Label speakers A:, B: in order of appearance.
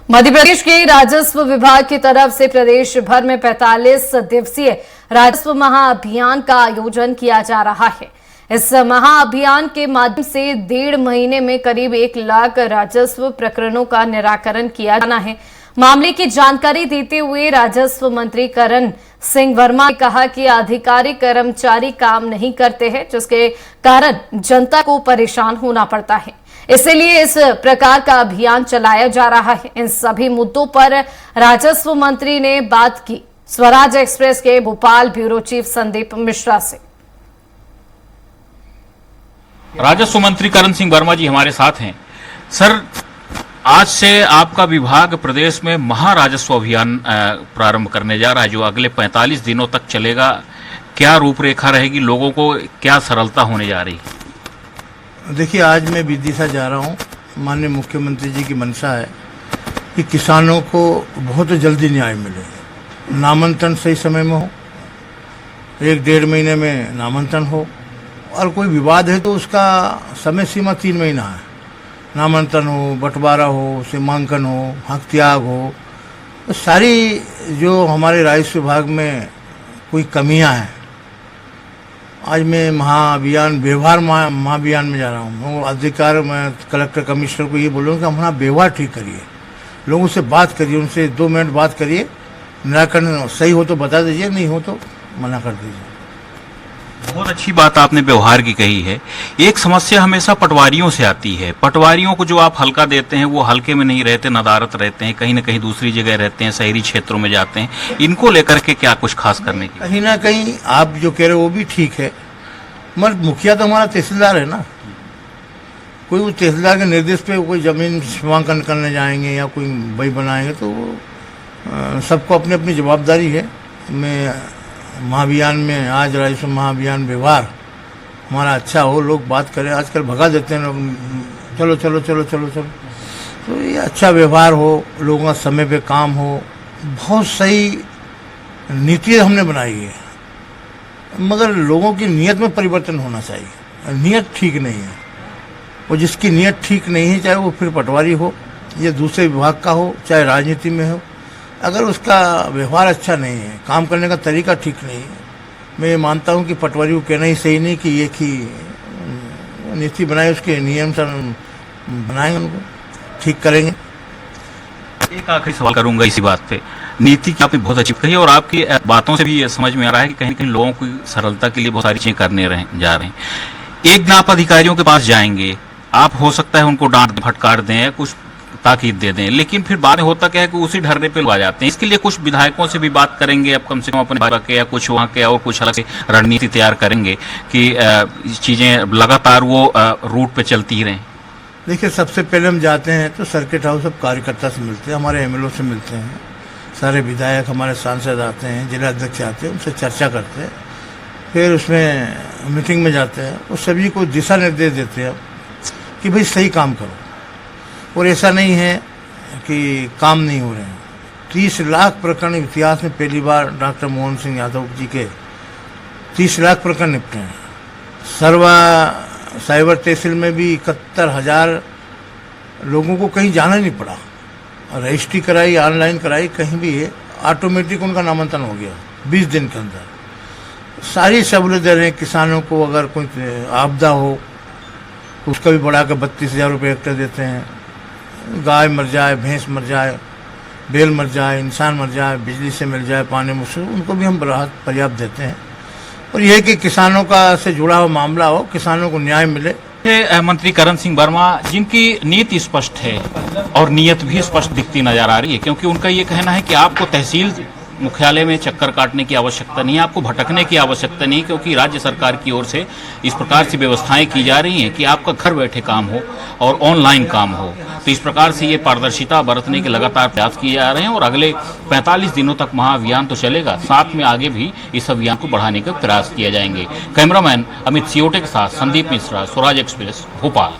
A: मध्य प्रदेश के राजस्व विभाग की तरफ से प्रदेश भर में 45 दिवसीय राजस्व महाअभियान का आयोजन किया जा रहा है। इस महाअभियान के माध्यम से 1.5 महीने में करीब 1 लाख राजस्व प्रकरणों का निराकरण किया जाना है। मामले की जानकारी देते हुए राजस्व मंत्री करण सिंह वर्मा ने कहा कि अधिकारी कर्मचारी काम नहीं करते हैं, जिसके कारण जनता को परेशान होना पड़ता है। इसलिए इस प्रकार का अभियान चलाया जा रहा है। इन सभी मुद्दों पर राजस्व मंत्री ने बात की स्वराज एक्सप्रेस के भोपाल ब्यूरो चीफ संदीप मिश्रा से।
B: राजस्व मंत्री करण सिंह वर्मा जी हमारे साथ हैं। सर, आज से आपका विभाग प्रदेश में महाराजस्व अभियान प्रारंभ करने जा रहा है, जो अगले 45 दिनों तक चलेगा। क्या रूपरेखा रहेगी, लोगों को क्या सरलता होने जा रही है?
C: देखिए, आज मैं विदिशा जा रहा हूँ। माननीय मुख्यमंत्री जी की मंशा है कि किसानों को बहुत जल्दी न्याय मिले, नामांकन सही समय में हो, 1-1.5 महीने में नामांकन हो, और कोई विवाद है तो उसका समय सीमा 3 महीना है। नामांकन हो, बंटवारा हो, सीमांकन हो, हक त्याग हो, तो सारी जो हमारे राजस्व विभाग में कोई कमियां हैं, आज मैं महाअभियान व्यवहार महाअभियान में जा रहा हूँ। अधिकार मैं कलेक्टर कमिश्नर को ये बोलूँगा कि अपना व्यवहार ठीक करिए, लोगों से बात करिए, उनसे 2 मिनट बात करिए, निराकरण सही हो तो बता दीजिए, नहीं हो तो मना कर दीजिए।
B: बहुत अच्छी बात आपने व्यवहार की कही है। एक समस्या हमेशा पटवारियों से आती है। पटवारियों को जो आप हल्का देते हैं वो हल्के में नहीं रहते, नदारत रहते हैं, कहीं ना कहीं दूसरी जगह रहते हैं, शहरी क्षेत्रों में जाते हैं। इनको लेकर के क्या कुछ खास करने की?
C: कहीं ना कहीं आप जो कह रहे हो वो भी ठीक है, मगर मुखिया तो हमारा तहसीलदार है ना। कोई वो तहसीलदार के निर्देश पे कोई जमीन सीमांकन करने जाएंगे या कोई बही बनाएंगे तो सबको अपनी अपनी जवाबदारी है। मैं महाअभियान में आज राजस्व महाअभियान व्यवहार हमारा अच्छा हो, लोग बात करें। आजकल भगा देते हैं लोग, चलो चलो चलो चलो चलो, तो ये अच्छा व्यवहार हो, लोगों का समय पे काम हो। बहुत सही नीति हमने बनाई है, मगर लोगों की नीयत में परिवर्तन होना चाहिए। नीयत ठीक नहीं है, और जिसकी नीयत ठीक नहीं है, चाहे वो फिर पटवारी हो या दूसरे विभाग का हो, चाहे राजनीति में हो, अगर उसका व्यवहार अच्छा नहीं है, काम करने का तरीका ठीक नहीं है, मैं ये मानता हूँ कि पटवारी को कहना ही सही नहीं कि एक ही नीति बनाए, उसके नियम से बनाएंगे, उनको ठीक करेंगे।
B: एक आखिरी सवाल करूंगा इसी बात पे। नीति की आपने बहुत अच्छी कही, और आपकी बातों से भी ये समझ में आ रहा है कि कहीं कहीं लोगों की सरलता के लिए बहुत सारी चीजें करने जा रहे हैं। एक दिन आप अधिकारियों के पास जाएंगे, आप हो सकता है उनको डांट फटकार दें, कुछ ताकीद दे दें, लेकिन फिर बाद में होता क्या है कि उसी ढर्रे पे आ जाते हैं। इसके लिए कुछ विधायकों से भी बात करेंगे, अब कम से कम अपने भाजपा के या कुछ वहाँ के और कुछ अलग से रणनीति तैयार करेंगे कि चीजें लगातार वो रूट पे चलती ही रहें।
C: देखिए, सबसे पहले हम जाते हैं तो सर्किट हाउस सब कार्यकर्ता से मिलते हैं, हमारे एमएलओ से मिलते हैं, सारे विधायक हमारे सांसद आते हैं, जिला अध्यक्ष आते हैं, उनसे चर्चा करते हैं। फिर उसमें मीटिंग में जाते हैं, वो सभी को दिशा निर्देश देते हैं कि भाई सही काम करो, और ऐसा नहीं है कि काम नहीं हो रहे हैं। 30 लाख प्रकरण इतिहास में पहली बार डॉक्टर मोहन सिंह यादव जी के 30 लाख प्रकरण निपटे हैं। साइबर तहसील में भी 71,000 लोगों को कहीं जाना नहीं पड़ा, रजिस्ट्री कराई, ऑनलाइन कराई, कहीं भी है, ऑटोमेटिक उनका नामांकन हो गया 20 दिन के अंदर। सारी सहूलियत दे रहे हैं किसानों को। अगर कोई आपदा हो तो उसका भी बढ़ा कर 32,000 रुपये हेक्टेयर देते हैं। गाय मर जाए, भैंस मर जाए, बैल मर जाए, इंसान मर जाए, बिजली से मिल जाए, पानी मुझसे, उनको भी हम राहत पर्याप्त देते हैं। और यह कि किसानों का से जुड़ा हुआ मामला हो, किसानों को न्याय मिले।
B: मंत्री करण सिंह वर्मा, जिनकी नीति स्पष्ट है और नीयत भी स्पष्ट दिखती नजर आ रही है, क्योंकि उनका ये कहना है कि आपको तहसील मुख्यालय में चक्कर काटने की आवश्यकता नहीं है, आपको भटकने की आवश्यकता नहीं, क्योंकि राज्य सरकार की ओर से इस प्रकार से व्यवस्थाएं की जा रही हैं कि आपका घर बैठे काम हो और ऑनलाइन काम हो। तो इस प्रकार से ये पारदर्शिता बरतने के लगातार प्रयास किए जा रहे हैं, और अगले 45 दिनों तक महाअभियान तो चलेगा, साथ में आगे भी इस अभियान को बढ़ाने का प्रयास किए जाएंगे। कैमरामैन अमित सियोटे के साथ संदीप मिश्रा, स्वराज एक्सप्रेस, भोपाल।